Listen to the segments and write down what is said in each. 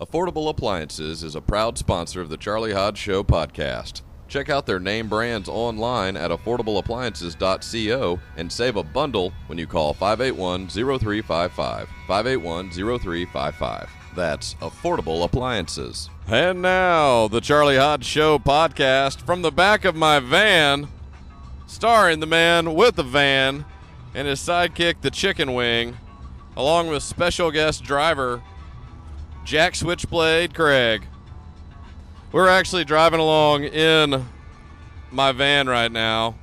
Affordable Appliances is a proud sponsor of the Charlie Hodge Show podcast. Check out their name brands online at affordableappliances.co and save a bundle when you call 581-0355. 581-0355. That's Affordable Appliances. And now, the Charlie Hodge Show podcast from the back of my van, starring the man with the van and his sidekick, the chicken wing, along with special guest driver, Jack Switchblade Craig. We're actually driving along in my van right now,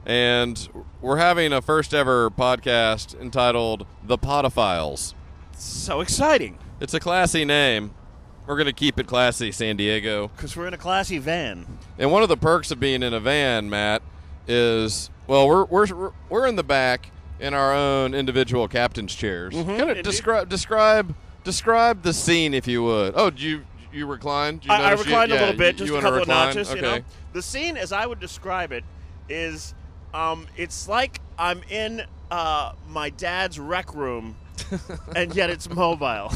and we're having a first ever podcast entitled The Podophiles. So exciting. It's a classy name. We're going to keep it classy, San Diego. Because we're in a classy van. And one of the perks of being in a van, Matt, is, well, we're in the back in our own individual captain's chairs. Kind of describe the scene, if you would. Oh, you reclined? I reclined a little bit, just a couple of notches. Okay. You know, the scene, as I would describe it, is it's like I'm in my dad's rec room, and yet it's mobile.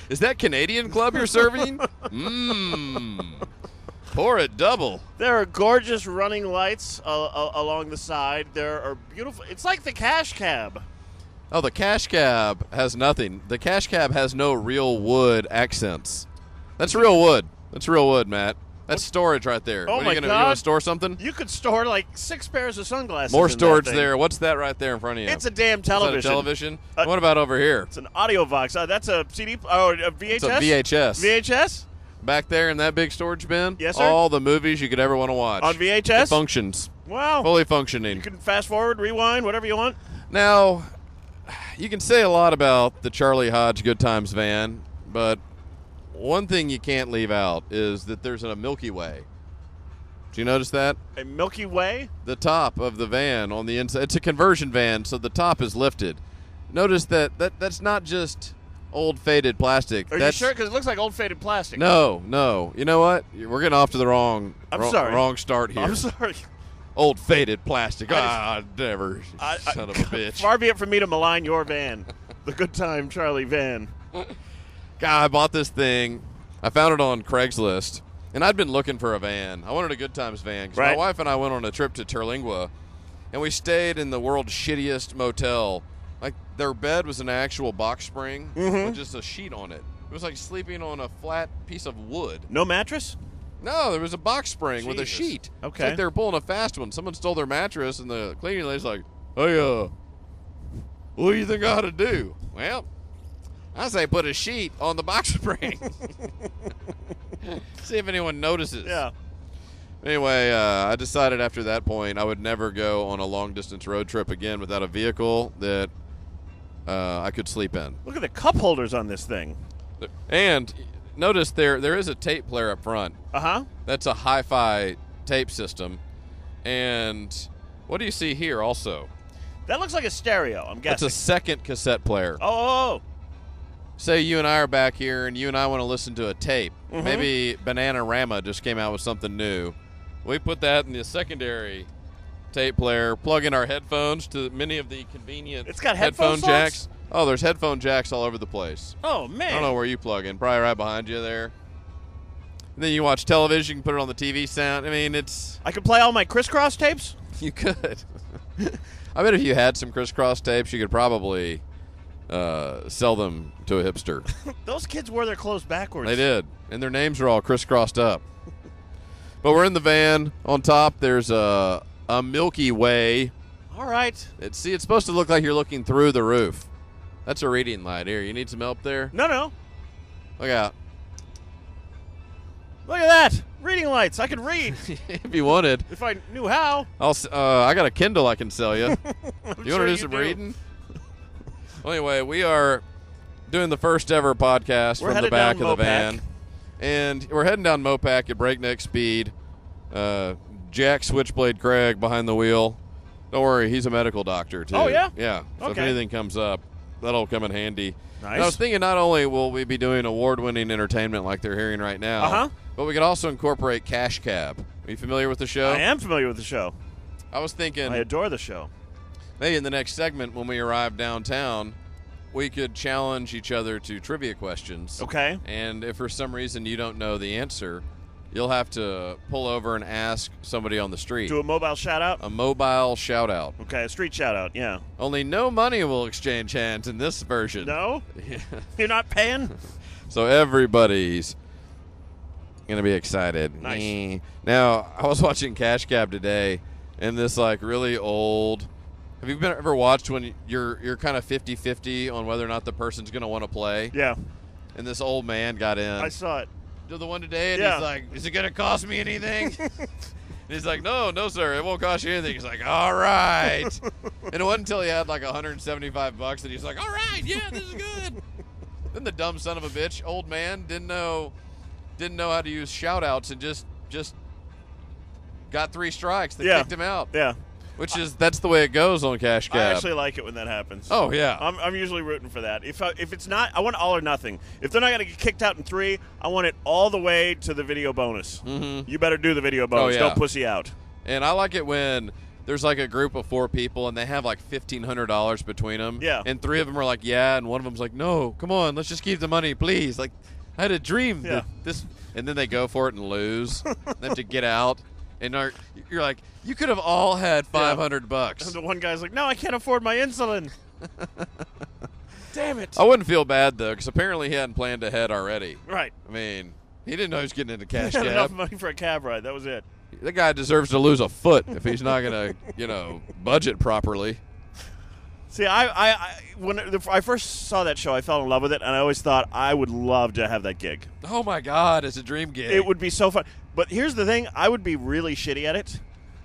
Is that Canadian Club you're serving? Pour it double. There are gorgeous running lights along the side. There are beautiful. It's like the cash cab. Oh, the cash cab has nothing. The cash cab has no real wood accents. That's real wood. That's real wood, Matt. That's storage right there. Oh, what, my you God. You want to store something? You could store like 6 pairs of sunglasses. More in storage that thing. there. What's that right there in front of you? It's a damn television. Is that a television? What about over here? It's an audio box. That's a CD. Oh, a VHS? It's a VHS. VHS? Back there in that big storage bin? Yes, sir. All the movies you could ever want to watch. On VHS? It functions. Wow. Fully functioning. You can fast forward, rewind, whatever you want. Now, you can say a lot about the Charlie Hodge Good Times van, but one thing you can't leave out is that there's a Milky Way. Did you notice that? A Milky Way? The top of the van on the inside. It's a conversion van, so the top is lifted. Notice that's not just old faded plastic. Are you sure? Because it looks like old faded plastic. No. You know what? We're getting off to the wrong start here. I'm sorry. Old faded plastic. Never. Son of a bitch. Far be it from me to malign your van. The Good Time Charlie van. God, I bought this thing. I found it on Craigslist, and I'd been looking for a van. I wanted a Good Times van because my wife and I went on a trip to Terlingua, and we stayed in the world's shittiest motel. Like, their bed was an actual box spring with just a sheet on it. It was like sleeping on a flat piece of wood. No mattress? No, there was a box spring with a sheet. Okay. It's like they were pulling a fast one. Someone stole their mattress, and the cleaning lady's like, hey, what do you think I ought to do? Well, I say put a sheet on the box spring. See if anyone notices. Yeah. Anyway, I decided after that point I would never go on a long-distance road trip again without a vehicle that I could sleep in. Look at the cup holders on this thing. And notice there is a tape player up front. Uh-huh. That's a hi-fi tape system. And what do you see here also? That looks like a stereo, I'm guessing. It's a second cassette player. Oh. Say you and I are back here and you and I want to listen to a tape. Maybe Bananarama just came out with something new. We put that in the secondary tape player, plug in our headphones to many of the convenient It's got headphone headphone jacks. slots? Oh, there's headphone jacks all over the place. Oh, man. I don't know where you plug in. Probably right behind you there. And then you watch television, you can put it on the TV sound. I mean, it's... I could play all my crisscross tapes? You could. I bet if you had some crisscross tapes, you could probably sell them to a hipster. Those kids wore their clothes backwards. They did. And their names are all crisscrossed up. But we're in the van. On top, there's a Milky Way. All right. It's supposed to look like you're looking through the roof. That's a reading light here. You need some help there? No. Look out. Look at that. Reading lights. I could read. If you wanted. If I knew how. I got a Kindle I can sell you. You want to do some do. reading? Well, anyway, we are doing the first ever podcast from the back of the van. And we're heading down Mopac at breakneck speed. Jack Switchblade Craig behind the wheel. Don't worry, he's a medical doctor, too. Oh, yeah? Yeah. So if Okay. anything comes up, that'll come in handy. Nice. And I was thinking not only will we be doing award-winning entertainment like they're hearing right now, but we could also incorporate Cash Cab. Are you familiar with the show? I am familiar with the show. I was thinking I adore the show. maybe in the next segment when we arrive downtown, we could challenge each other to trivia questions. Okay. And if for some reason you don't know the answer, you'll have to pull over and ask somebody on the street. Do a mobile shout-out? A mobile shout-out. Okay, a street shout-out, yeah. Only no money will exchange hands in this version. No? Yeah. You're not paying? So everybody's going to be excited. Nice. Now, I was watching Cash Cab today, and this, like, really old – have you ever watched when you're kind of 50-50 on whether or not the person's going to want to play? Yeah. And this old man got in. I saw it. Did the one today, and Yeah. he's like, is it going to cost me anything? And he's like, no, sir, it won't cost you anything. He's like, all right. And it wasn't until he had like $175 that he's like, all right, yeah, this is good. Then the dumb son of a bitch, old man, didn't know how to use shout-outs and just got 3 strikes. They kicked him out. Yeah. That's the way it goes on Cash Cab. I actually like it when that happens. Oh, yeah. I'm usually rooting for that. If it's not, I want all or nothing. If they're not going to get kicked out in 3, I want it all the way to the video bonus. Mm-hmm. You better do the video bonus. yeah. Don't pussy out. And I like it when there's like a group of 4 people and they have like $1,500 between them. Yeah. And 3 of them are like, yeah, and one of them's like, no, come on, let's just keep the money, please. Like, I had a dream that this, and then they go for it and lose. They have to get out, and you're like, you could have all had $500. And the one guy's like, no, I can't afford my insulin. Damn it. I wouldn't feel bad though, because apparently he hadn't planned ahead already. Right. I mean, he didn't know he was getting into Cash He had enough Cab. money for a cab ride. That was it. The guy deserves to lose a foot if he's not going to, budget properly. See, when I first saw that show, I fell in love with it, and I always thought I would love to have that gig. Oh my God, it's a dream gig. It would be so fun. But here's the thing: I would be really shitty at it,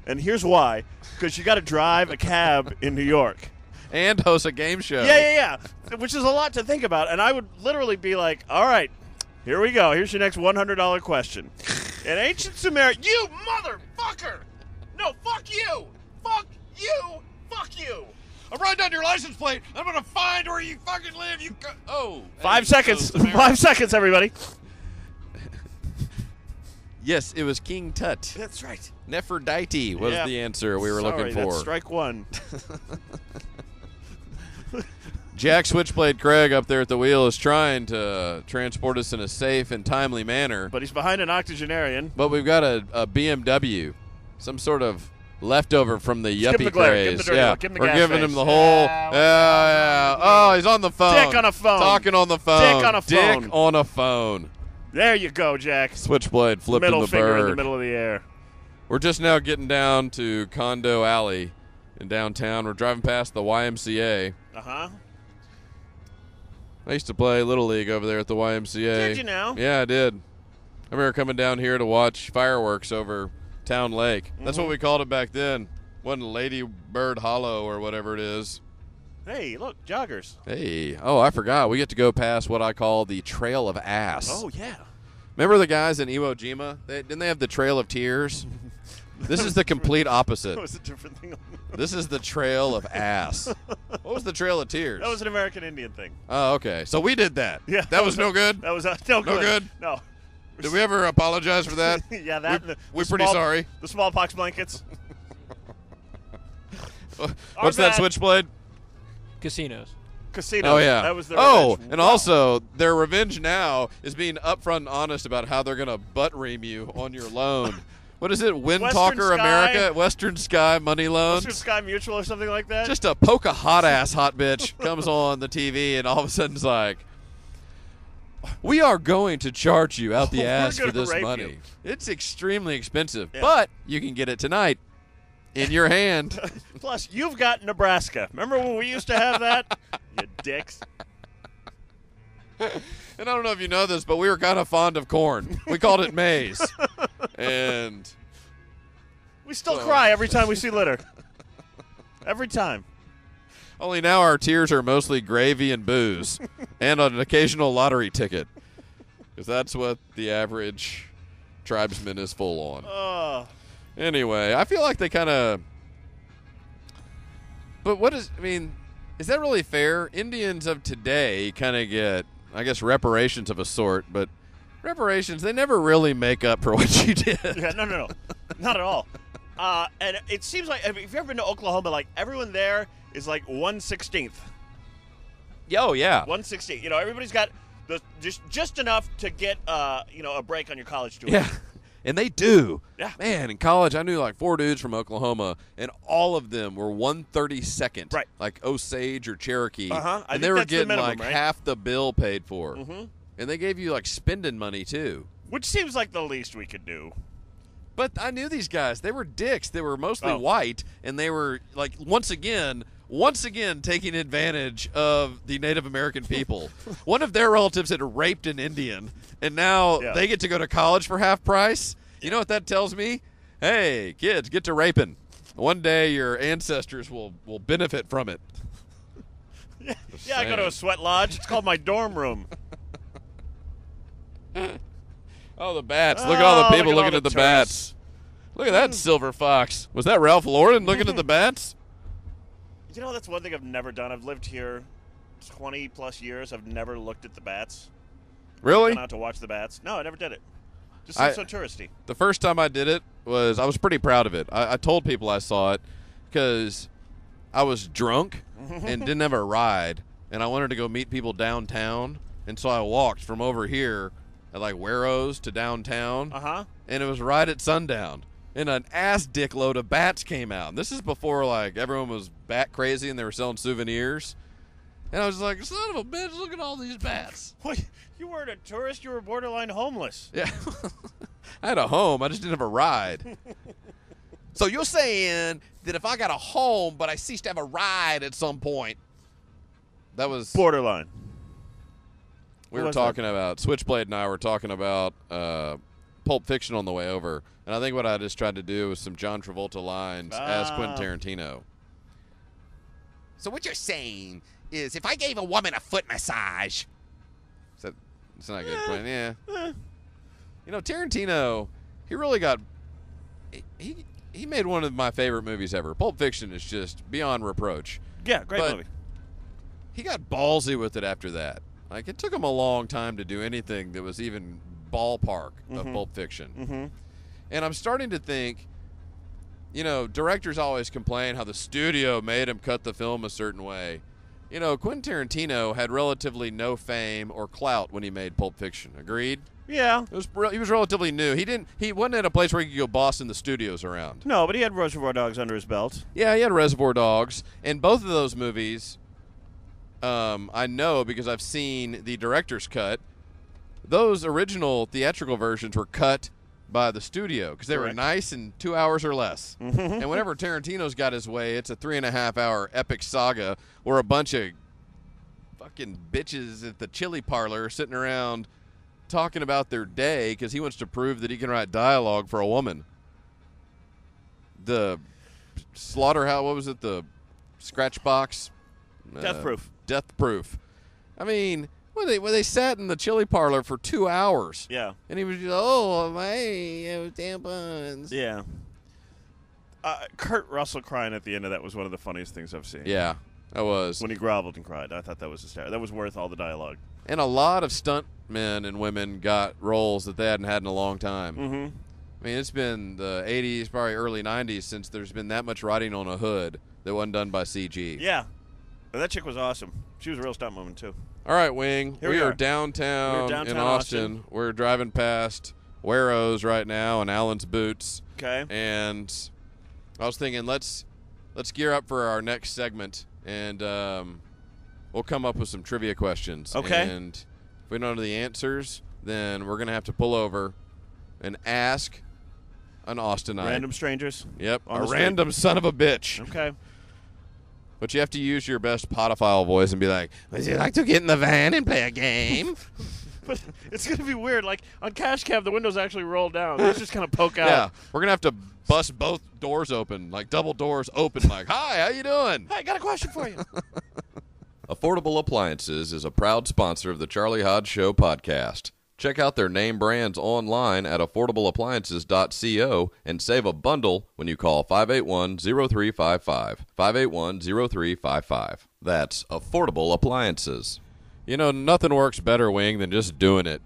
and here's why: because you got to drive a cab in New York and host a game show. Yeah, which is a lot to think about. And I would literally be like, "All right, here we go. Here's your next $100 question." In ancient Sumeria, you motherfucker! No, fuck you! Fuck you! Fuck you! I'm writing down your license plate. I'm going to find where you fucking live. 5 seconds. 5 seconds, everybody. Yes, it was King Tut. That's right. Nefertiti was the answer we were looking for. That's strike 1. Jack Switchblade Craig up there at the wheel is trying to transport us in a safe and timely manner. But he's behind an octogenarian. But we've got a BMW, some sort of leftover from the Give him yuppie the glare. craze. Give him the dirty Yeah, look. Give him the we're gas giving face. him the whole. Yeah. Oh, he's on the phone. Dick on a phone. Talking on the phone. Dick on a phone. Dick on a phone. There you go, Jack. Switchblade flipping Middle the finger bird. in the middle of the air. We're just now getting down to Condo Alley in downtown. We're driving past the YMCA. Uh-huh. I used to play Little League over there at the YMCA. Did you now? Yeah, I did. I remember coming down here to watch fireworks over Town Lake. That's what we called it back then. Wasn't Lady Bird Hollow or whatever it is. Hey, look, joggers. Hey. Oh, I forgot. We get to go past what I call the Trail of Ass. Oh, yeah. Remember the guys in Iwo Jima? Didn't they have the Trail of Tears? This is the complete opposite. That was a different thing. This is the Trail of Ass. What was the Trail of Tears? That was an American Indian thing. Oh, okay. So we did that. Yeah. That was no good? That was no good. No good? No. Did we ever apologize for that? Yeah, that. We're pretty sorry. The smallpox blankets. What's that, bad. Switchblade? Casinos. Casino. Oh, yeah. That was their Oh, revenge. and also, their revenge now is being upfront and honest about how they're going to butt ream you on your loan. What is it? Wind Western Talker Sky. America? Western Sky Money Loans? Western Sky Mutual or something like that. Just a poke a hot-ass hot bitch comes on the TV, and all of a sudden it's like, we are going to charge you out the We're ass for gonna this rape money. you. It's extremely expensive, Yeah. but you can get it tonight in your hand. Plus, you've got Nebraska. Remember when we used to have that? You dicks. And I don't know if you know this, but we were kind of fond of corn. We called it maize. And We still cry every time we see litter. Every time. only now our tears are mostly gravy and booze and an occasional lottery ticket. Because that's what the average tribesman is full on. Oh. Anyway, I feel like they kind of... But is that really fair? Indians of today kind of get, I guess, reparations of a sort, but reparations, they never really make up for what you did. Yeah, no. Not at all. And it seems like, if you've ever been to Oklahoma, like, everyone there is like 1/16. Oh, yeah. 160. You know, everybody's got just enough to get a break on your college tuition. Yeah. And they do. Yeah. Man, in college, I knew like 4 dudes from Oklahoma, and all of them were 132nd. Right. Like Osage or Cherokee. Uh-huh. And they were getting minimum, like right? half the bill paid for. Mm-hmm. And they gave you like spending money, too. Which seems like the least we could do. But I knew these guys. They were dicks. They were mostly Oh. white, and they were like once again taking advantage of the Native American people. One of their relatives had raped an Indian, and now they get to go to college for half price. You know what that tells me? Hey, kids, get to raping. One day your ancestors will benefit from it. Yeah, I go to a sweat lodge. It's called my dorm room. Oh, the bats. Look at all the people look looking all at the the bats. Look at that silver fox. Was that Ralph Lauren looking at the bats? You know, that's one thing I've never done. I've lived here 20-plus years. I've never looked at the bats. Really? Gone out to watch the bats. No, I never did it. Just seems so touristy. The first time I did it I was pretty proud of it. I told people I saw it because I was drunk and didn't have a ride, and I wanted to go meet people downtown, and so I walked from over here at like Warrows to downtown, and it was right at sundown, and an ass dick load of bats came out. And this is before like everyone was bat crazy and they were selling souvenirs, and I was like, son of a bitch, look at all these bats. What? You weren't a tourist. You were borderline homeless. Yeah. I had a home. I just didn't have a ride. So you're saying that if I got a home but I ceased to have a ride at some point, that was... Borderline. We were talking about... Switchblade and I were talking about Pulp Fiction on the way over, and I think what I just tried to do was some John Travolta lines as Quentin Tarantino. So what you're saying is if I gave a woman a foot massage... It's not good, Quentin. Yeah. You know, Tarantino, he really got... He made one of my favorite movies ever. Pulp Fiction is just beyond reproach. Yeah, great movie. He got ballsy with it after that. Like, it took him a long time to do anything that was even ballpark of Pulp Fiction. And I'm starting to think, you know, directors always complain how the studio made him cut the film a certain way. You know, Quentin Tarantino had relatively no fame or clout when he made Pulp Fiction. Agreed? Yeah. He was relatively new. He wasn't at a place where he could go bossing the studios around. No, but he had Reservoir Dogs under his belt. Yeah, he had Reservoir Dogs. And both of those movies, I know because I've seen the director's cut. Those original theatrical versions were cut by the studio because they were nice in 2 hours or less. And whenever Tarantino's got his way, it's a 3.5-hour epic saga where a bunch of fucking bitches at the chili parlor sitting around talking about their day because he wants to prove that he can write dialogue for a woman. The slaughterhouse, what was it? The scratch box? Death Proof. Death Proof. I mean... When they sat in the chili parlor for 2 hours. Yeah. And he was just, oh, hey, tampons. Yeah. Kurt Russell crying at the end of that was one of the funniest things I've seen. Yeah, that was. When he groveled and cried. I thought that was hysterical. That was worth all the dialogue. And a lot of stunt men and women got roles that they hadn't had in a long time. I mean, it's been the 80s, probably early 90s, since there's been that much riding on a hood that wasn't done by CG. Yeah. And that chick was awesome. She was a real stunt woman, too. All right, Wing. Here we we are are. downtown in Austin. We're driving past Warrows right now and Allen's Boots. Okay. And I was thinking, let's gear up for our next segment, and we'll come up with some trivia questions. Okay. And if we don't know the answers, then we're going to have to pull over and ask an Austinite. Random strangers? Yep. On A the random son of a bitch. Okay. But you have to use your best podophile voice and be like, would you like to get in the van and play a game? But it's going to be weird. Like, on Cash Cab, the windows actually roll down. They just kind of poke out. Yeah. We're going to have to bust both doors open, like double doors open, like, hi, how you doing? Hey, I got a question for you. Affordable Appliances is a proud sponsor of the Charlie Hodge Show podcast. Check out their name brands online at affordableappliances.co and save a bundle when you call 581-0355. 581-0355. That's Affordable Appliances. You know, nothing works better, Wing, than just doing it.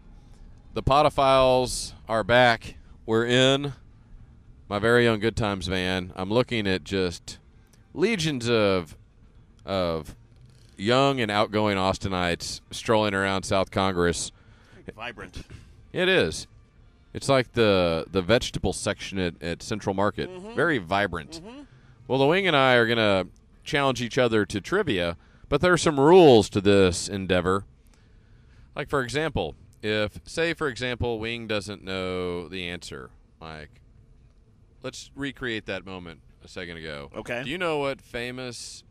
The Podophiles are back. We're in my very own Good Times van. I'm looking at just legions of young and outgoing Austinites strolling around South Congress. Vibrant. It is. It's like the vegetable section at Central Market. Very vibrant. Well, the Wing and I are going to challenge each other to trivia, but there are some rules to this endeavor. Like, for example, for example, Wing doesn't know the answer. Like, let's recreate that moment a second ago. Okay. Do you know what famous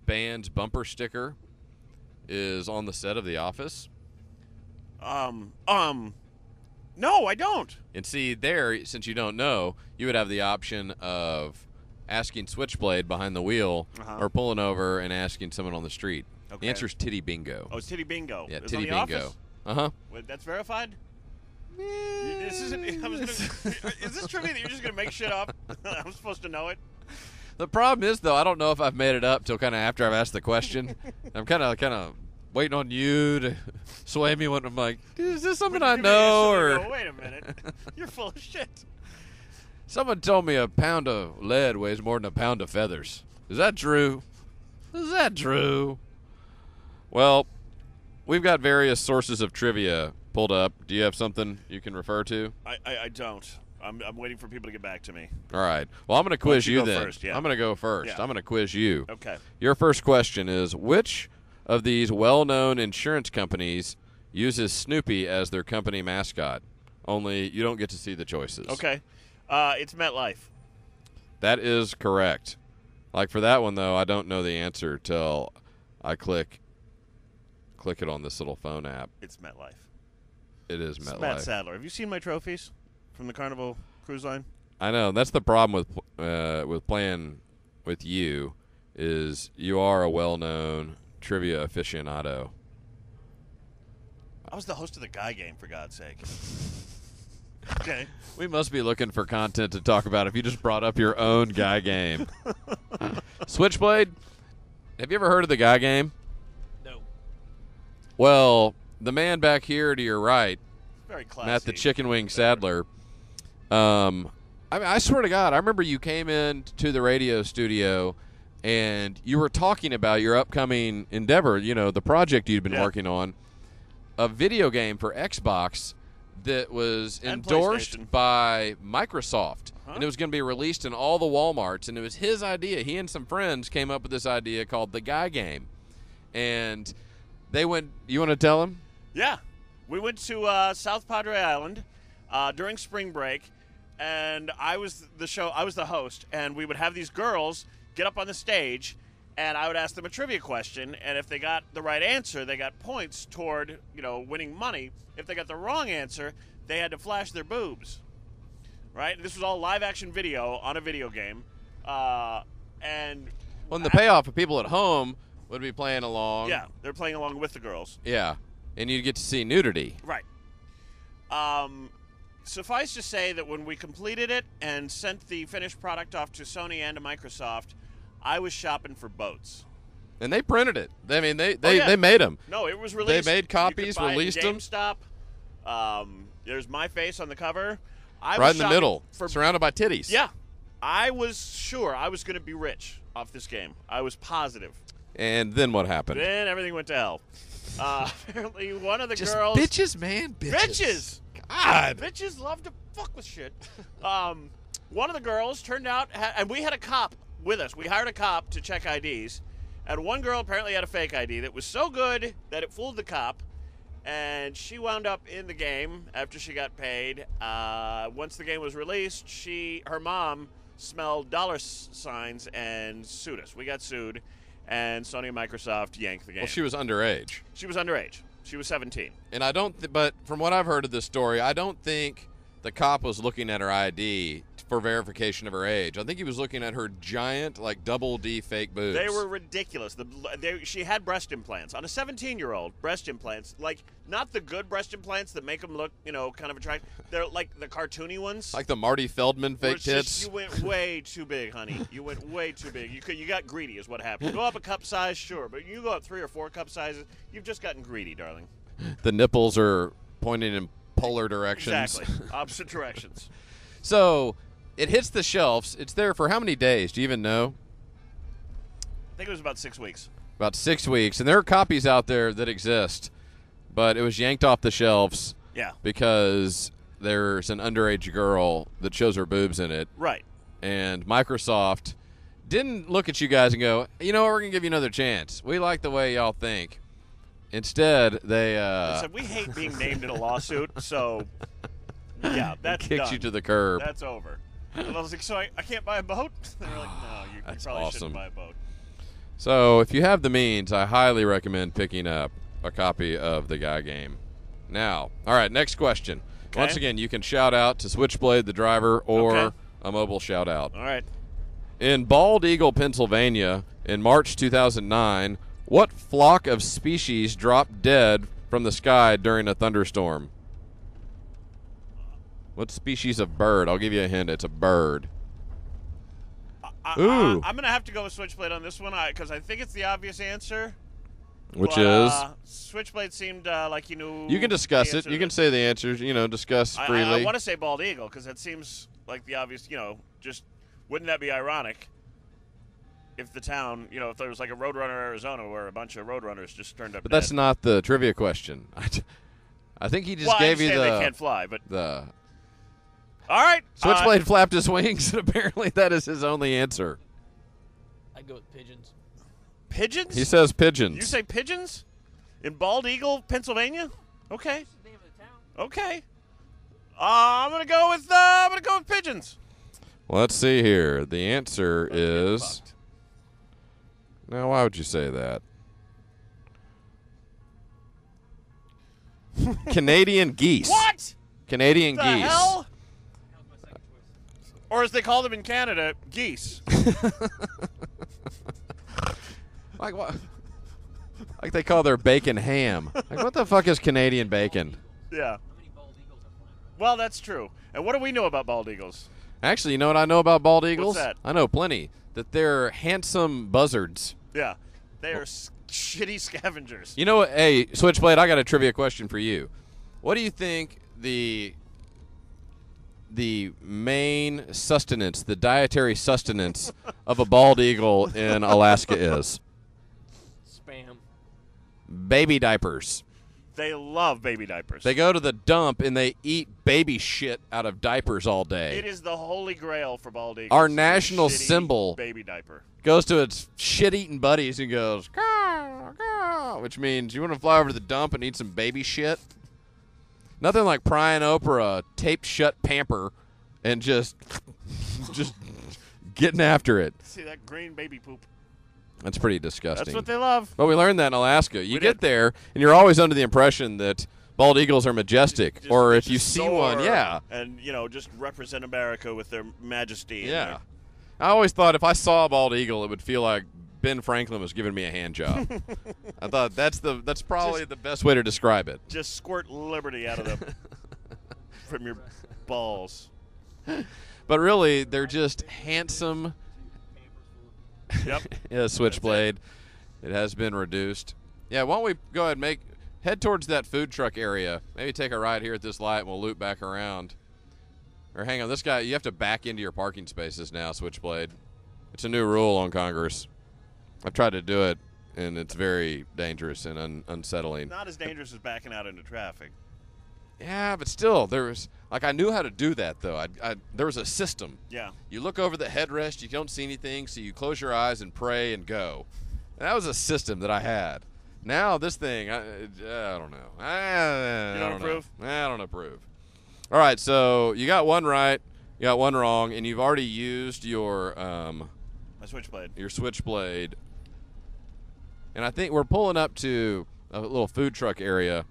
band's bumper sticker is on the set of The Office? No, I don't. And see, there, since you don't know, you would have the option of asking Switchblade behind the wheel or pulling over and asking someone on the street. Okay. The answer is Titty Bingo. Oh, it's Titty Bingo. Yeah, It's Titty on The Bingo. Office? Uh-huh. Wait, that's verified? Is this trivia that you're just going to make shit up? I'm supposed to know it? The problem is, though, I don't know if I've made it up till kind of after I've asked the question. I'm kind of waiting on you to sway me when I'm like, is this something I know? Or wait a minute. You're full of shit. Someone told me a pound of lead weighs more than a pound of feathers. Is that true? Is that true? Well, we've got various sources of trivia pulled up. Do you have something you can refer to? I don't. I'm waiting for people to get back to me. All right. Well, I'm going to quiz you you go then. first, yeah. I'm going to go first. Yeah. I'm going to quiz you. Okay. Your first question is, which of these well-known insurance companies uses Snoopy as their company mascot? Only you don't get to see the choices. Okay. It's MetLife. That is correct. Like for that one, though, I don't know the answer till I click it on this little phone app. It's MetLife. It is It's MetLife. Matt Sadler. Have you seen my trophies from the Carnival Cruise Line? I know. That's the problem with playing with you is you are a well-known trivia aficionado. I was the host of the Guy Game, for God's sake. Okay. We must be looking for content to talk about if you just brought up your own Guy Game. Switchblade, have you ever heard of the Guy Game? No. Well, the man back here to your right, Very classy. Matt the Chicken Wing Sadler, I swear to God, I remember you came in to the radio studio and you were talking about your upcoming endeavor, the project you'd been working on, a video game for Xbox that was And endorsed PlayStation. by Microsoft. And it was going to be released in all the Walmarts. And it was his idea. He and some friends came up with this idea called the Guy Game. And they went – you want to tell him? Yeah. We went to South Padre Island during spring break, and I was the host, and we would have these girls get up on the stage, and I would ask them a trivia question, and if they got the right answer, they got points toward, winning money. If they got the wrong answer, they had to flash their boobs. Right? This was all live-action video on a video game. And the payoff for people at home would be playing along. yeah, they're playing along with the girls. Yeah. And you'd get to see nudity. Right. Suffice to say that when we completed it and sent the finished product off to Sony and to Microsoft, I was shopping for boats. And they printed it. They yeah. they made them. No, it was released. They made copies, you could buy released it them. at GameStop. There's my face on the cover. I Right was in the shopping middle, for, surrounded by titties. Yeah. I was sure I was going to be rich off this game. I was positive. And then what happened? Then everything went to hell. Apparently one of the Just girls... bitches, man. Bitches! God. Bitches love to fuck with shit. One of the girls turned out, and we had a cop with us. We hired a cop to check IDs, and one girl apparently had a fake ID that was so good that it fooled the cop, and she wound up in the game after she got paid. Once the game was released, her mom smelled dollar signs and sued us. We got sued, and Sony and Microsoft yanked the game. Well, she was underage. She was underage. She was 17. And I don't, but from what I've heard of this story, I don't think the cop was looking at her ID for verification of her age. I think he was looking at her giant, double D fake boobs. They were ridiculous. She had breast implants. On a 17-year-old, breast implants, not the good breast implants that make them look, kind of attractive. They're like the cartoony ones. Like the Marty Feldman fake tits. You went way too big, honey. You went way too big. You got greedy is what happened. You go up a cup size, sure, but you go up 3 or 4 cup sizes, you've just gotten greedy, darling. The nipples are pointing in polar directions. Exactly. Opposite directions. So it hits the shelves. It's there for how many days? Do you even know? I think it was about 6 weeks. about 6 weeks, and there are copies out there that exist, but it was yanked off the shelves Yeah. because there's an underage girl that shows her boobs in it. Right. And Microsoft didn't look at you guys and go, you know what, we're going to give you another chance. We like the way y'all think. Instead, they said, we hate being named in a lawsuit, so yeah, that's kicked done. you to the curb. That's over. And I was like, so I can't buy a boat? And they're like, no, you That's probably awesome. shouldn't buy a boat. So if you have the means, I highly recommend picking up a copy of the Guy Game. Now, all right, next question. Okay. Once again, you can shout out to Switchblade the driver or Okay. a mobile shout out. All right. In Bald Eagle, Pennsylvania, in March 2009, what flock of species dropped dead from the sky during a thunderstorm? What species of bird? I'll give you a hint. It's a bird. Ooh. I'm going to have to go with Switchblade on this one because I think it's the obvious answer. Which but, is? Switchblade seemed like you knew. You can discuss the it. answer You to can this. say the answers. Discuss freely. I want to say Bald Eagle because that seems like the obvious, just wouldn't that be ironic if the town, if there was like a Roadrunner Arizona where a bunch of Roadrunners just turned up But dead. that's not the trivia question. I think he just well, gave I you understand they can't fly, but the all right. Switchblade flapped his wings, and apparently that is his only answer. I'd go with pigeons. Pigeons? He says pigeons. You say pigeons? In Bald Eagle, Pennsylvania? Okay. That's the name of the town. Okay. I'm gonna go with pigeons. Well, let's see here. The answer Let's get is. fucked. Now, why would you say that? Canadian geese. What? Canadian The geese. hell? That was my second choice. Or as they call them in Canada, geese. Like what? Like they call their bacon ham. Like what the fuck is Canadian bacon? Yeah. How many bald eagles are flying around? Well, that's true. And what do we know about bald eagles? Actually, you know what I know about bald eagles? that? I know plenty. That they're handsome buzzards. Yeah. They are shitty scavengers. You know what? Hey, Switchblade, I got a trivia question for you. What do you think the main sustenance, the dietary sustenance of a bald eagle in Alaska is? Spam. Baby diapers. They love baby diapers. They go to the dump and they eat baby shit out of diapers all day. It is the holy grail for bald eagles. Our a national shitty symbol. baby diaper. Goes to its shit-eating buddies and goes, caw, caw, which means you want to fly over to the dump and eat some baby shit? Nothing like prying open a taped shut pamper and just getting after it. See that green baby poop? That's pretty disgusting. That's what they love. But we learned that in Alaska. You We get did. there, and you're always under the impression that bald eagles are majestic. Just- or they if you just see soar one, yeah. And, just represent America with their majesty. and Yeah. I always thought if I saw a bald eagle, it would feel like Ben Franklin was giving me a hand job. I thought that's probably the best way to describe it. just squirt liberty out of them from your balls. But really, they're just handsome. Yep. Yeah, Switchblade. It has been reduced. Yeah, why don't we go ahead and head towards that food truck area. Maybe take a ride here at this light and we'll loop back around. Or hang on, this guy, you have to back into your parking spaces now, Switchblade. It's a new rule on Congress. I've tried to do it, and it's very dangerous and unsettling. Not as dangerous as backing out into traffic. Yeah, but still, I knew how to do that, though. There was a system. Yeah. You look over the headrest, you don't see anything, so you close your eyes and pray and go. And that was a system that I had. Now, this thing, I don't know. I don't approve? I don't approve. All right, so you got one right, you got one wrong, and you've already used your My switchblade. Switchblade. And I think we're pulling up to a little food truck area,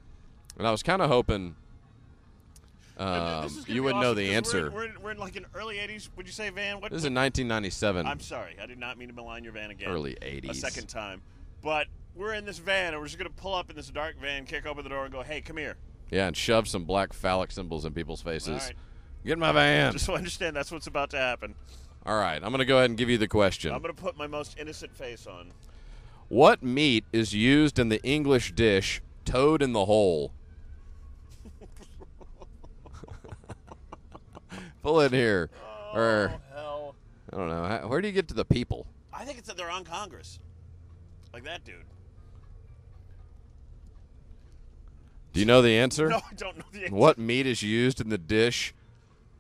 and I was kind of hoping This is gonna you be wouldn't know awesome the 'cause answer. We're in like an early 80s, would you say, Van? This is in 1997. I'm sorry. I did not mean to malign your van again. Early 80s. A second time. But we're in this van, and we're just going to pull up in this dark van, kick open the door, and go, hey, come here. Yeah, and shove some black phallic symbols in people's faces. All right. Get in my van. Just so I understand that's what's about to happen. All right, I'm going to go ahead and give you the question. I'm going to put my most innocent face on. What meat is used in the English dish toad in the hole? Pull in here. Or, hell. I don't know. Where do you get to the people? I think it's that they're on Congress. Like that dude. Do you know the answer? No, I don't know the answer. What meat is used in the dish,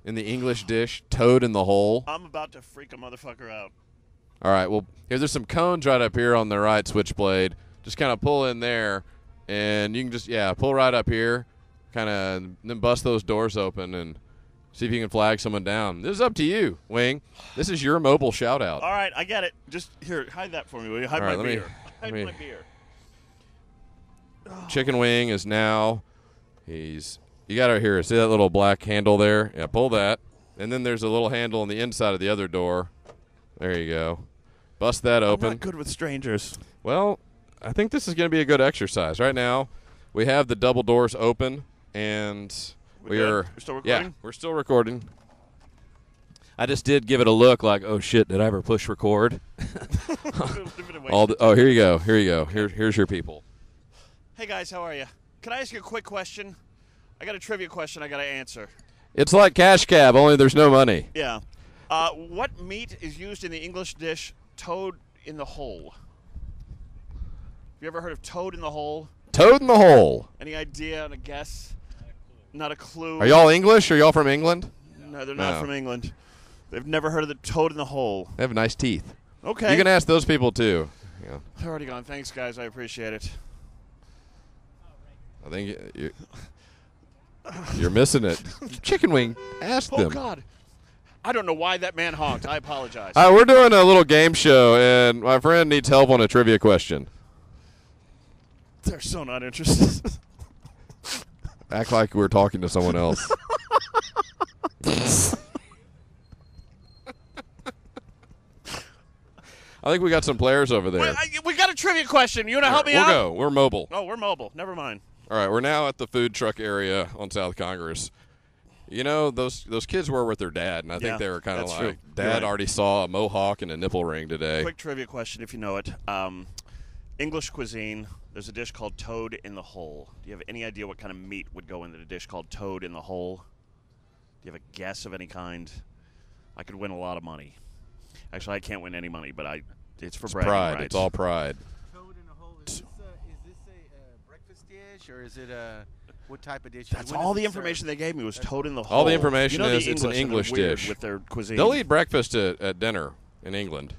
in the English dish, toad in the hole? I'm about to freak a motherfucker out. All right, well, there's some cones right up here on the right switchblade. Just kind of pull in there, and you can just, pull right up here, kind of, then bust those doors open and see if you can flag someone down. This is up to you, Wing. This is your mobile shout-out. All right, I get it. Just, here, hide that for me, will you? Hide All right, my let me- beer. Hide let my me- beer. Chicken Wing is now, you got to here, see that little black handle there? Yeah, pull that. And then there's a little handle on the inside of the other door. There you go. Bust that I'm open. not good with strangers. Well, I think this is going to be a good exercise. Right now, we have the double doors open, and We we good? are. We're still Yeah, recording? we're still recording. I just did give it a look like, oh, shit, did I ever push record? Here you go. Here you go. Here's your people. Hey, guys, how are you? Can I ask you a quick question? I got a trivia question I got to answer. It's like Cash Cab, only there's no money. Yeah. What meat is used in the English dish toad in the hole? Have you ever heard of toad in the hole? Toad in the hole. Any idea and a guess? Not a clue. Are y'all English? Are y'all from England? No, they're not No. from England. They've never heard of the toad in the hole. They have nice teeth. Okay. You can ask those people, too. Yeah. They're already gone. Thanks, guys. I appreciate it. I think you're missing it. Chicken Wing, ask Oh, them. God. I don't know why that man honked. I apologize. We're doing a little game show, and my friend needs help on a trivia question. They're so not interested. Act like we're talking to someone else. I think we got some players over there. Wait, we got a trivia question. You want to help me we'll out? go. We're mobile. Oh, we're mobile. Never mind. All right, we're now at the food truck area on South Congress. You know, those kids were with their dad, and I Yeah, think they were kind of that's like, true. Dad You're right. already saw a mohawk and a nipple ring today. Quick trivia question, if you know it. English cuisine, there's a dish called toad in the hole. Do you have any idea what kind of meat would go into the dish called toad in the hole? Do you have a guess of any kind? I could win a lot of money. Actually, I can't win any money, but it's for It's bragging pride. rights. It's all pride. Toad in a hole. Is this a breakfast dish, or is it a what type of dish? That's When all is the it information served? they gave me was toad in the hole. All the information you know is the it's an English are English weird dish. with their cuisine. They'll eat breakfast at dinner in England.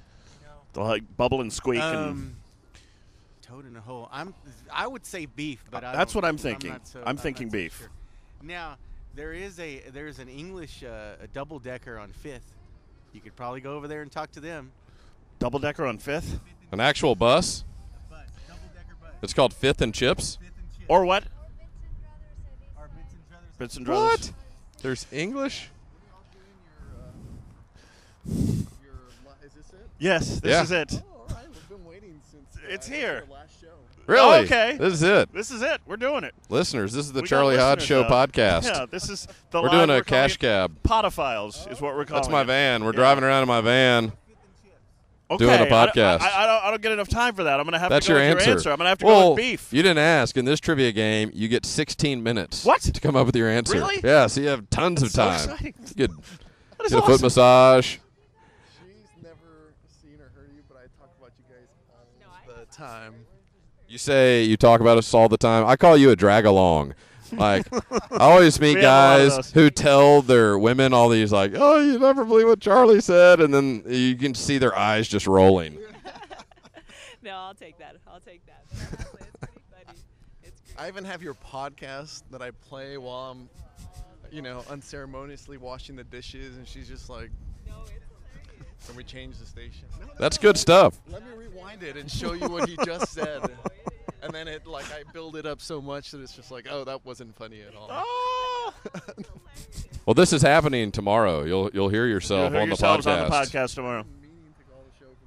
They'll like bubble and squeak. and Toad in a hole. I would say beef, but That's what I'm thinking. not so- I'm not thinking so beef. sure. Now there's an English a double decker on Fifth. You could probably go over there and talk to them. Double decker on Fifth, An actual bus. But double decker bus. It's called Fifth and Chips. Fifth and Chips. or what? Or Vincent Brothers. Bits and Brothers. What? There's English? Is this it? Yes, this Yeah. is it. Oh, all right. We've been waiting since It's here. the last show. Really? okay. This is it. This is it. We're doing it. Listeners, this is the We got Charlie Hodge listeners Show now. podcast. Yeah, this is the We're live, doing a calling cash it cab. Podophiles is what we're calling That's my it. van. We're Yeah. driving around in my van. Okay. doing a podcast. I don't get enough time for that. I'm going to have That's to go your with answer. your answer. I'm going to have to well, go with beef. You didn't ask. In this trivia game, you get 16 minutes. What? To come up with your answer. Really? Yeah, so you have tons of so time. exciting. You get That is a foot awesome. massage. She's never seen or heard you, but I talk about you guys all the time. You talk about us all the time. I call you a drag along. Like, I always meet We have a lot of guys those. who tell their women all these, like, oh, you never believe what Charlie said. And then you can see their eyes just rolling. No, I'll take that. I'll take that. But honestly, it's pretty funny. It's great. I even have your podcast that I play while I'm, unceremoniously washing the dishes, and she's just like, No, it's hilarious. "Can we change the station?" That's good stuff. Let me rewind it and show you what he just said. And then I build it up so much that it's just like, oh, that wasn't funny at all. Oh. Well, this is happening tomorrow. You'll hear yourself You'll hear on the yourselves podcast. on the podcast tomorrow. Meaning to call the show for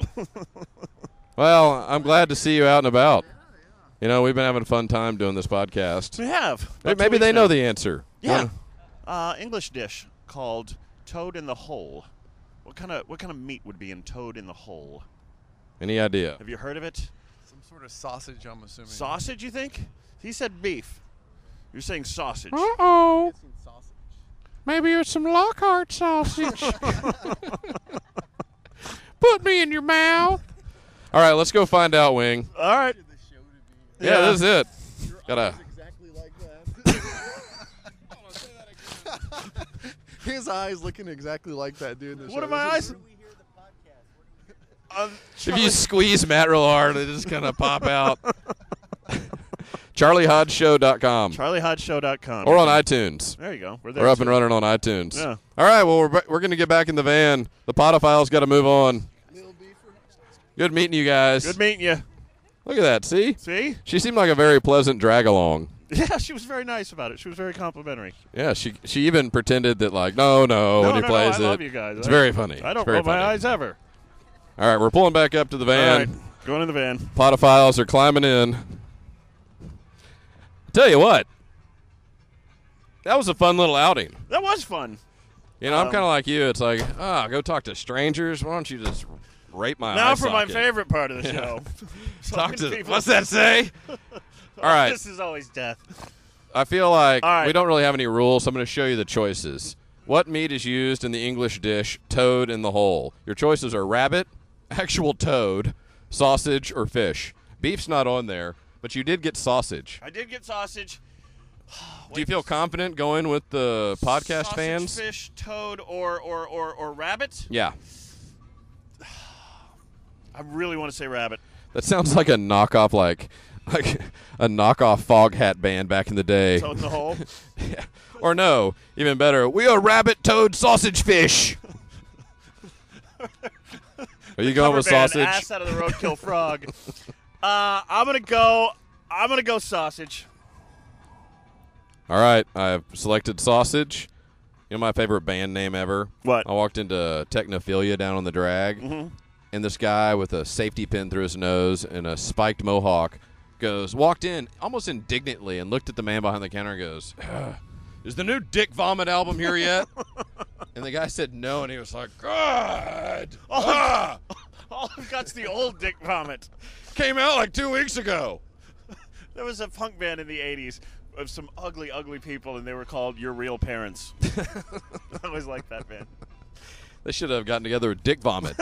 the longest time. Well, I'm glad to see you out and about. You know, we've been having a fun time doing this podcast. We have. Maybe they know the answer. Yeah. English dish called toad in the hole. What kind of meat would be in toad in the hole? Any idea? Have you heard of it? Some sort of sausage, I'm assuming. Sausage, you think? He said beef. You're saying sausage. Uh-oh. Guessing sausage. Maybe it's some Lockhart sausage. Put me in your mouth. All right, let's go find out, Wing. All right. Yeah, this is it. Gotta. Exactly like that. His eyes looking exactly like that dude. In the What show. are my eyes? If you squeeze Matt real hard, it just kind of pop out. CharlieHodgeShow.com. CharlieHodgeShow.com. Or on iTunes. There you go. We're there. We're up too. and running on iTunes. Yeah. All right, well, we're going to get back in the van. The Podophiles got to move on. Good meeting you guys. Good meeting you. Look at that. See? See? She seemed like a very pleasant drag-along. Yeah, she was very nice about it. She was very complimentary. Yeah, she even pretended that, like, no, when he plays I it. love you guys. It's very funny. I don't It's very roll my funny. eyes ever. All right, we're pulling back up to the van. All right, going in the van. Podophiles are climbing in. Tell you what, that was a fun little outing. That was fun. You know, I'm kind of like you. It's like, go talk to strangers. Why don't you just rape my eye Now for my socket? favorite part of the show. Talk Talking to people. what's that say? All right. This is always death. I feel like All right. we don't really have any rules, so I'm going to show you the choices. What meat is used in the English dish toad in the hole? Your choices are rabbit, actual toad, sausage, or fish. Beef's not on there, but you did get sausage. I did get sausage. Do you feel confident going with the podcast sausage, fans? Fish, toad, or rabbit? Yeah. I really want to say rabbit. That sounds like a knockoff, like a knockoff fog hat band back in the day. Toad in the hole. Yeah. Or no, even better. We are rabbit, toad, sausage, fish. Are you going Cover with band, sausage? Ass out of the roadkill frog. I'm gonna go sausage. All right, I've selected sausage. You know my favorite band name ever? What? I walked into Technophilia down on the drag, and this guy with a safety pin through his nose and a spiked mohawk walked in almost indignantly and looked at the man behind the counter and goes, is the new Dick Vomit album here yet? And the guy said no, and he was like, God. All I've got's the old Dick Vomit. Came out like 2 weeks ago. There was a punk band in the 80s of some ugly, ugly people, and they were called Your Real Parents. I always liked that band. They should have gotten together with Dick Vomit.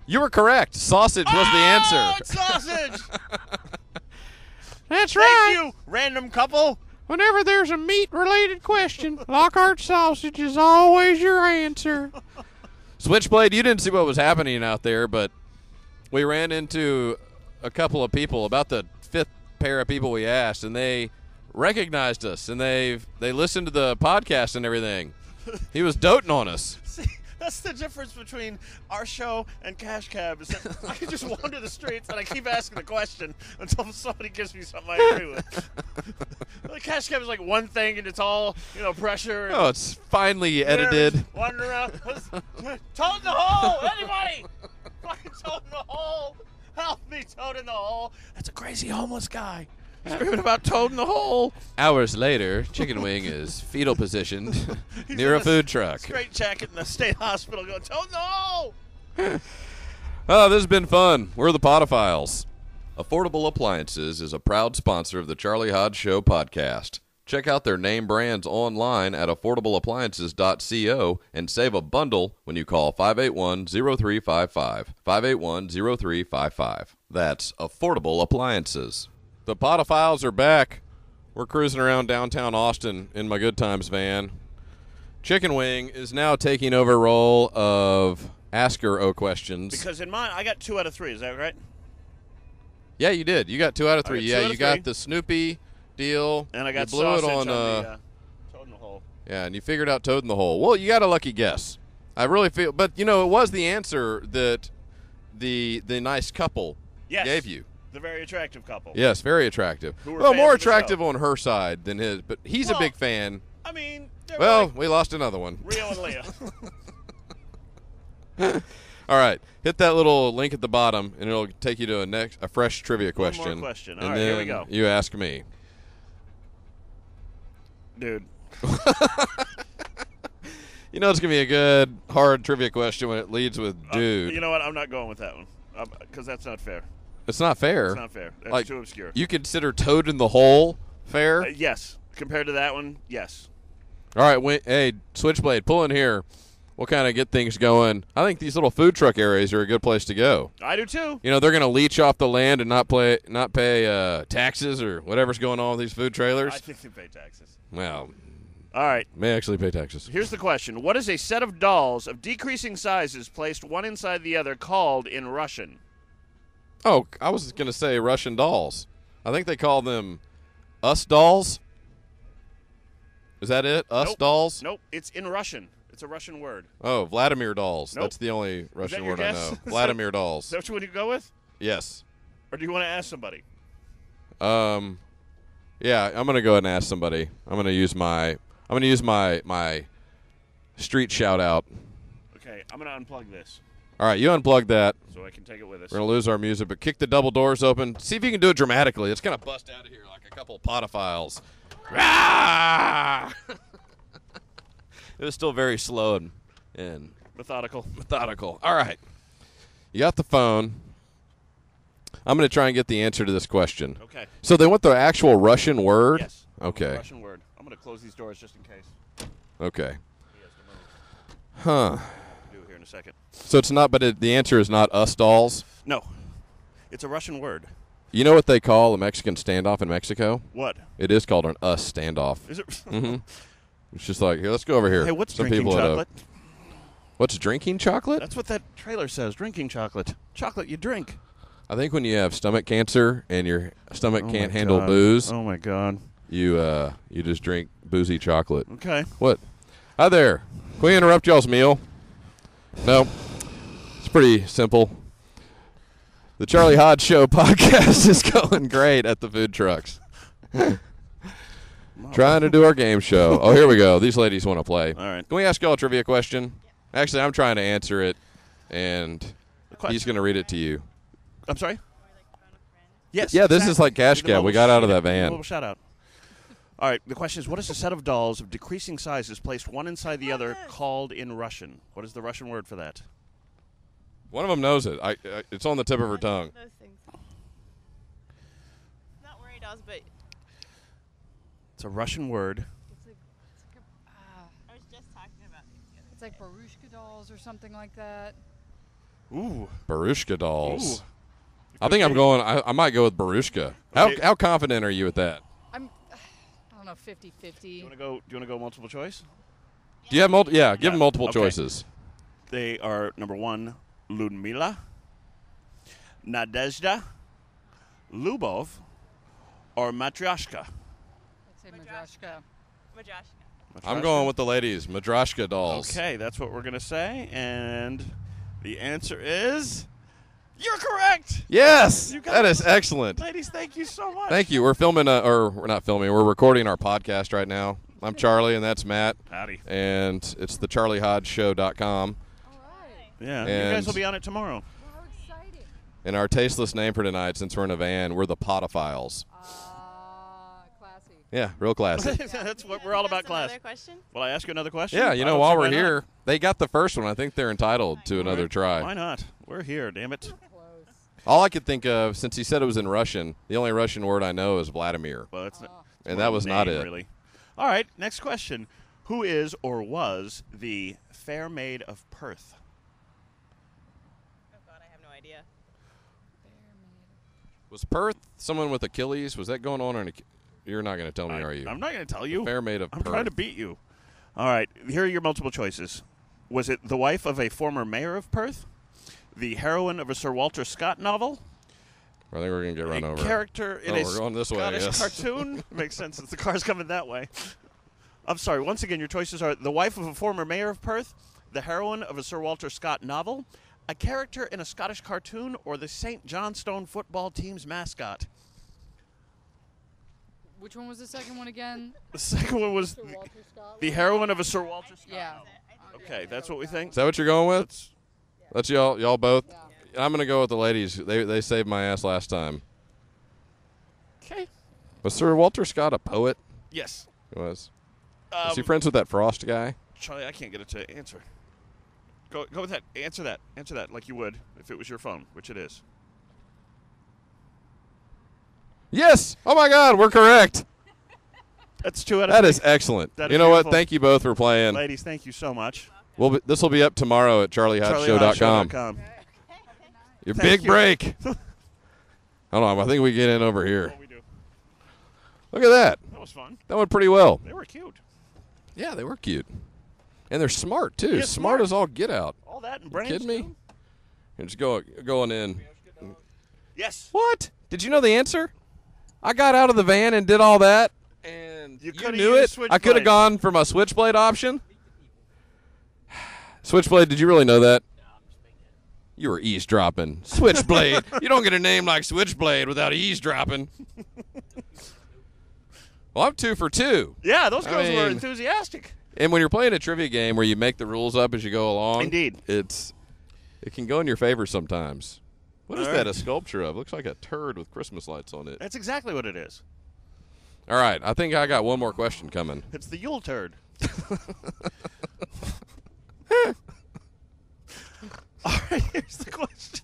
You were correct. Sausage was the answer. It's sausage! That's Thank you, random couple. Whenever there's a meat-related question, Lockhart sausage is always your answer. Switchblade, you didn't see what was happening out there, but we ran into a couple of people, about the fifth pair of people we asked, and they recognized us, and they listened to the podcast and everything. He was doting on us. See, that's the difference between our show and Cash Cab. Is that I can just wander the streets and I keep asking the question until somebody gives me something I agree with. The Cash Cab is like one thing, and it's all pressure. And Oh, it's finally edited. Wandering around. Toad in the hole! Anybody! Fucking toad in the hole! Help me, toad in the hole! That's a crazy homeless guy. Screaming about toad in the hole. Hours later, Chicken Wing is fetal positioned He's near in a food truck. Straight jacket in the state hospital going, toad in the hole! Oh, this has been fun. We're the Podophiles. Affordable Appliances is a proud sponsor of the Charlie Hodge Show podcast. Check out their name brands online at affordableappliances.co and save a bundle when you call 581-0355. 581-0355. That's Affordable Appliances. The Podophiles are back. We're cruising around downtown Austin in my Good Times van. Chicken Wing is now taking over role of Asker O questions. Because in mine, I got 2 out of 3. Is that right? Yeah, you did. You got 2 out of 3. got 2 Yeah, out you of got 3. the Snoopy deal. And I got you blew sausage it on the toad in the hole. yeah, and you figured out Toad in the Hole. Well, you got a lucky guess. I really feel, but it was the answer that the nice couple Yes. gave you. The very attractive couple. Yes, very attractive. Who were Well, fans more of the show. attractive on her side than his, but he's a Well, big fan. I mean, they're Well, like we lost another one. Rio and Leah. All right, hit that little link at the bottom, and it'll take you to a fresh trivia One more question. question. And All right, then here we go. You ask me. Dude. You know it's gonna be a good, hard trivia question when it leads with dude. You know what? I'm not going with that one. Because that's not fair. It's not fair. It's not fair. That's Like, too obscure. You consider Toad in the Hole fair? Yes. Compared to that one, yes. All right, hey, Switchblade, pull in here. we'll kind of get things going. I think these little food truck areas are a good place to go. I do too. You know, they're going to leech off the land and not pay taxes or whatever's going on with these food trailers. I think they pay taxes. Well, All right. may actually pay taxes. Here's the question. What is a set of dolls of decreasing sizes placed one inside the other called in Russian? Oh, I was going to say Russian dolls. I think they call them us dolls. Is that it? Us Nope. dolls? Nope. It's in Russian. It's a Russian word. Oh, Vladimir dolls. Nope. That's the only Russian your word I guess? know. Vladimir Is dolls. that what you want to go with? Yes. Or do you want to ask somebody? Yeah, I'm gonna go ahead and ask somebody. I'm gonna use my street shout out. Okay, I'm going to unplug this All right, you unplug that. so I can take it with us. We're gonna lose our music, but kick the double doors open. See if you can do it dramatically. It's gonna bust out of here like a couple of Podophiles. Rah! It was still very slow and Methodical. methodical. All right, you got the phone. I'm gonna try and get the answer to this question. Okay. So they want the actual Russian word? Yes. Okay. Russian word. I'm going to close these doors just in case. Okay. He has to move. Huh. Do it here in a second. So it's not, but the answer is not us dolls. No. It's a Russian word. You know what they call a Mexican standoff in Mexico? What? It is called an us standoff. Is it? Mm-hmm. It's just like, here, let's go over here. Hey, what's Some drinking people chocolate? What's drinking chocolate? That's what that trailer says. Drinking chocolate. Chocolate you drink. I think when you have stomach cancer and your stomach Oh can't my handle God. booze, Oh, my God. you just drink boozy chocolate. Okay. What? Hi there. Can we interrupt y'all's meal? No. It's pretty simple. The Charlie Hodge Show podcast is going great at the food trucks. Trying to do our game show. Oh, here we go. These ladies want to play. All right. Can we ask y'all a trivia question? Actually, I'm trying to answer it, and he's going to read it to you. I'm sorry? Yes. Yeah, this is like Cash Give a Cab. We little got out of shout- that van. A little shout out. All right. The question is, what is a set of dolls of decreasing sizes placed one inside the other called in Russian? What is the Russian word for that? One of them knows it. It's on the tip of her tongue. Those things. Not worry dolls, but It's a Russian word. I was just talking about these the other It's like barushka dolls or something like that. Ooh. Barushka dolls. Ooh. I think I'm going. I might go with Barushka. Okay. How confident are you with that? I don't know, 50-50. Do you want to go multiple choice? Do you have multiple? Yeah, give Yeah. them multiple Okay. choices. They are number 1, Ludmila, Nadezhda, Lubov, or Matryoshka. I'd say Matryoshka. Matryoshka. I'm going with the ladies, Matryoshka dolls. Okay, that's what we're going to say. And the answer is you're correct. Yes, You got that it. is excellent. Ladies, thank you so much. Thank you. We're filming, or we're not filming. We're recording our podcast right now. I'm Charlie, and that's Matt, Howdy. and it's the CharlieHodgeShow.com. All right. Yeah, you And- guys will be on it tomorrow. Well, how exciting. And our tasteless name for tonight, since we're in a van, we're the Podophiles. Classy. Yeah, real classy. That's what we're all about, class. Another question? Will I ask you another question? Yeah, you I know, don't while see we're why not. here, they got the first one. I think they're entitled to another try. Why not? We're here, damn it. Close. All I could think of, since he said it was in Russian, the only Russian word I know is Vladimir. Well, it's not, And that was not it. Really. All right, next question. Who is or was the Fair Maid of Perth? Oh, God, I have no idea. Was Perth someone with Achilles? Was that going on? You're not going to tell me, are you? I'm not going to tell you. Fair Maid of I'm Perth. trying to beat you. All right, here are your multiple choices. Was it the wife of a former mayor of Perth? The heroine of a Sir Walter Scott novel? I think we're going to get run a over. character in Oh, a we're going this way, Scottish yes. cartoon? Makes sense since the car's coming that way. I'm sorry. Once again, your choices are the wife of a former mayor of Perth, the heroine of a Sir Walter Scott novel, a character in a Scottish cartoon, or the St. Johnstone football team's mascot. Which one was the second one again? The second one was Sir Walter Scott? the heroine of a Sir Walter Scott Yeah. novel. Okay, that's what we think. Is that what you're going with? Let's- That's y'all both? Yeah. I'm going to go with the ladies. They saved my ass last time. Okay. Was Sir Walter Scott a poet? Yes. He was. Was he Um, friends with that Frost guy? Charlie, I can't get it to answer. Go with that. Answer that. Answer that like you would if it was your phone, which it is. Yes! Oh, my God, we're correct. That's 2 out of That 3. is excellent. That You is know what? beautiful. Thank you both for playing. Ladies, thank you so much. This will be up tomorrow at charliehodgeshow.com. CharlieHodgeShow.com. Your Thank big you. break. Hold on. I think we get in over here. Oh, we do. Look at that. That was fun. That went pretty well. They were cute. Yeah, they were cute. And they're smart, too. Yeah, smart smart. as all get out. All that and You brains. kidding me? too? And just going in. Yes. What? Did you know the answer? I got out of the van and did all that, and You you coulda knew used it. I could have Switchblade. gone for my Switchblade option. Switchblade, did you really know that? You were eavesdropping. Switchblade. You don't get a name like Switchblade without eavesdropping. Well, I'm 2 for 2. Yeah, those I girls were mean- enthusiastic. And when you're playing a trivia game where you make the rules up as you go along, Indeed. it can go in your favor sometimes. What is All that right. a sculpture of? Looks like a turd with Christmas lights on it. That's exactly what it is. All right, I think I got one more question coming. It's the Yule turd. All right, here's the question.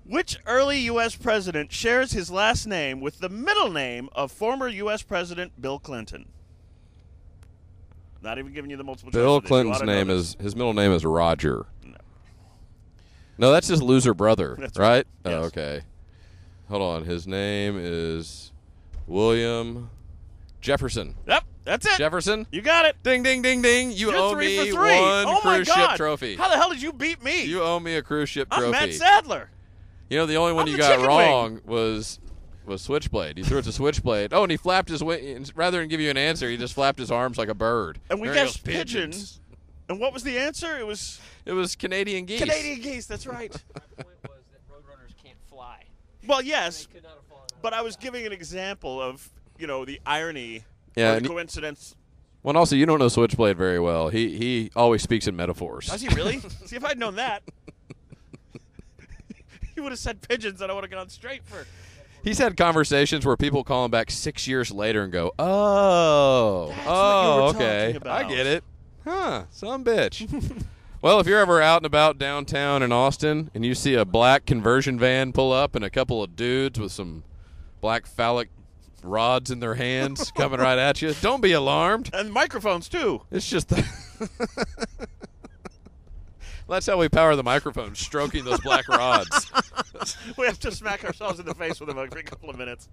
Which early U.S. president shares his last name with the middle name of former U.S. President Bill Clinton? Not even giving you the multiple choice. Bill of this. You Clinton's oughta know name this. his middle name is Roger. No. No, that's his loser brother, That's right? right. Oh, Yes. okay. Hold on. His name is William Jefferson. Yep, that's it. Jefferson? You got it. Ding, ding, ding, ding. You You're owe 3 me for 3. one Oh my cruise God. ship trophy. How the hell did you beat me? You owe me a cruise ship I'm trophy. Matt Sadler. You know, the only one I'm you the got chicken wrong was Switchblade. You threw it to Switchblade. Oh, and he flapped his wing. Rather than give you an answer, he just flapped his arms like a bird. And we There he guessed goes, pigeons. And what was the answer? It was It was Canadian geese. Canadian geese. That's right. My point was that roadrunners can't fly. Well, yes, They could not have fallen out of but the I was sky. giving an example of, the irony Yeah, or and the coincidence. well, also, you don't know Switchblade very well. He always speaks in metaphors. Does he really? See, if I'd known that, he would have said pigeons and I would have gone straight for. He's had conversations where people call him back 6 years later and go, "Oh, That's what you were okay, talking I about." get it, huh? Some bitch." Well, if you're ever out and about downtown in Austin and you see a black conversion van pull up and a couple of dudes with some black phallic rods in their hands coming right at you, don't be alarmed. And microphones, too. It's just that's how we power the microphone, stroking those black rods. We have to smack ourselves in the face with them every couple of minutes.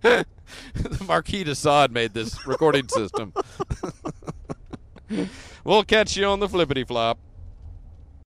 The Marquis de Sade made this recording system. We'll catch you on the flippity flop.